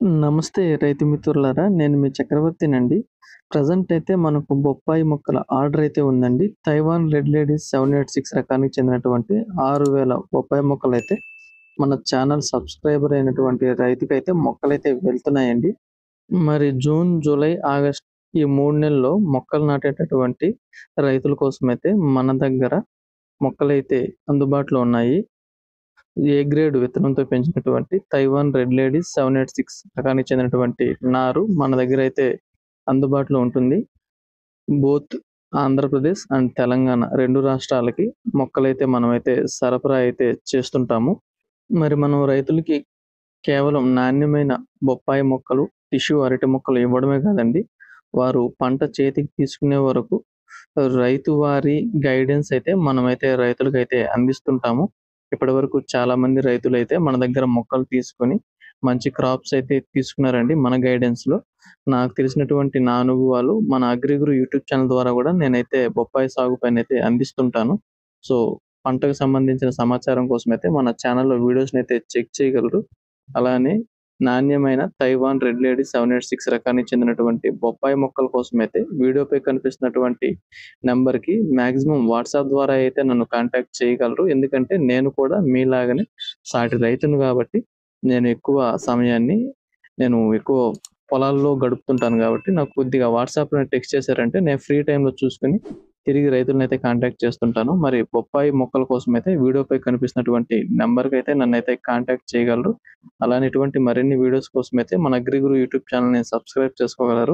నమస్తే రైతు మిత్రులారా! నేను మీ చక్రవర్తినండి. ప్రెజెంట్ అయితే మనకు బొప్పాయి మొక్కల ఆర్డర్ అయితే ఉందండి. తైవాన్ రెడ్ లేడీస్ 786 రకానికి చెందినటువంటి 6000 బొప్పాయి మొక్కలైతే మన ఛానల్ సబ్స్క్రైబర్ అయినటువంటి రైతుకైతే మొక్కలైతే వెళ్తున్నాయండి. మరి జూన్, జూలై, ఆగస్ట్ ఈ 3 నెలల్లో మొక్కలు నాటేటటువంటి రైతుల కోసమైతే మన దగ్గర మొక్కలైతే అందుబాటులో ఉన్నాయి. ఏ గ్రేడ్ విత్తనంతో పెంచినటువంటి తైవాన్ రెడ్ లేడీస్ 786 రకానికి చెందినటువంటి నారు మన దగ్గరైతే అందుబాటులో ఉంటుంది. బోత్ ఆంధ్రప్రదేశ్ అండ్ తెలంగాణ 2 రాష్ట్రాలకి మొక్కలైతే మనమైతే సరఫరా అయితే చేస్తుంటాము. మరి మనం రైతులకి కేవలం నాణ్యమైన బొప్పాయి మొక్కలు, టిష్యూ అరటి మొక్కలు ఇవ్వడమే కాదండి, వారు పంట చేతికి తీసుకునే వరకు రైతు వారి గైడెన్స్ అయితే మనమైతే రైతులకైతే అందిస్తుంటాము. ఇప్పటివరకు చాలామంది రైతులైతే మన దగ్గర మొక్కలు తీసుకొని మంచి క్రాప్స్ అయితే తీసుకున్నారండి మన గైడెన్స్‌లో. నాకు తెలిసినటువంటి నా అనుభవాలు మన అగ్రిగురు యూట్యూబ్ ఛానల్ ద్వారా గూడా నేనైతే బొప్పాయి సాగు పైనైతే అందిస్తుంటాను. సో, పంటకు సంబంధించిన సమాచారం కోసమైతే మన ఛానల్‌లో వీడియోస్‌నైతే చెక్ చేయగలరు. అలానే నాణ్యమైన తైవాన్ రెడ్ లేడీ 786 రకానికి చెందినటువంటి బొప్పాయి మొక్కల కోసమైతే వీడియోపై కనిపిస్తున్నటువంటి నంబర్‌కి మాక్సిమం వాట్సాప్ ద్వారా అయితే నన్ను కాంటాక్ట్ చేయగలరు. ఎందుకంటే నేను కూడా మీలాగానే సాటి రైతును గాబట్టి, నేను ఎక్కువ సమయాన్ని ఎక్కువ పొలాల్లో గడుపుతుంటాను గాబట్టి, నాకు కొద్దిగా వాట్సాప్‌లో టెక్స్ట్ చేశారంటే నేను ఫ్రీ టైమ్‌లో చూసుకొని తిరిగి రైతులనైతే కాంటాక్ట్ చేస్తుంటాను. మరి బొప్పాయి మొక్కల కోసమైతే వీడియోపై కనిపిస్తున్నటువంటి నంబర్‌కైతే నన్నైతే కాంటాక్ట్ చేయగలరు. అలానే ఇటువంటి మరిన్ని వీడియోస్ కోసమైతే మన అగ్రిగురు యూట్యూబ్ ఛానల్‌ని సబ్స్క్రైబ్ చేసుకోగలరు.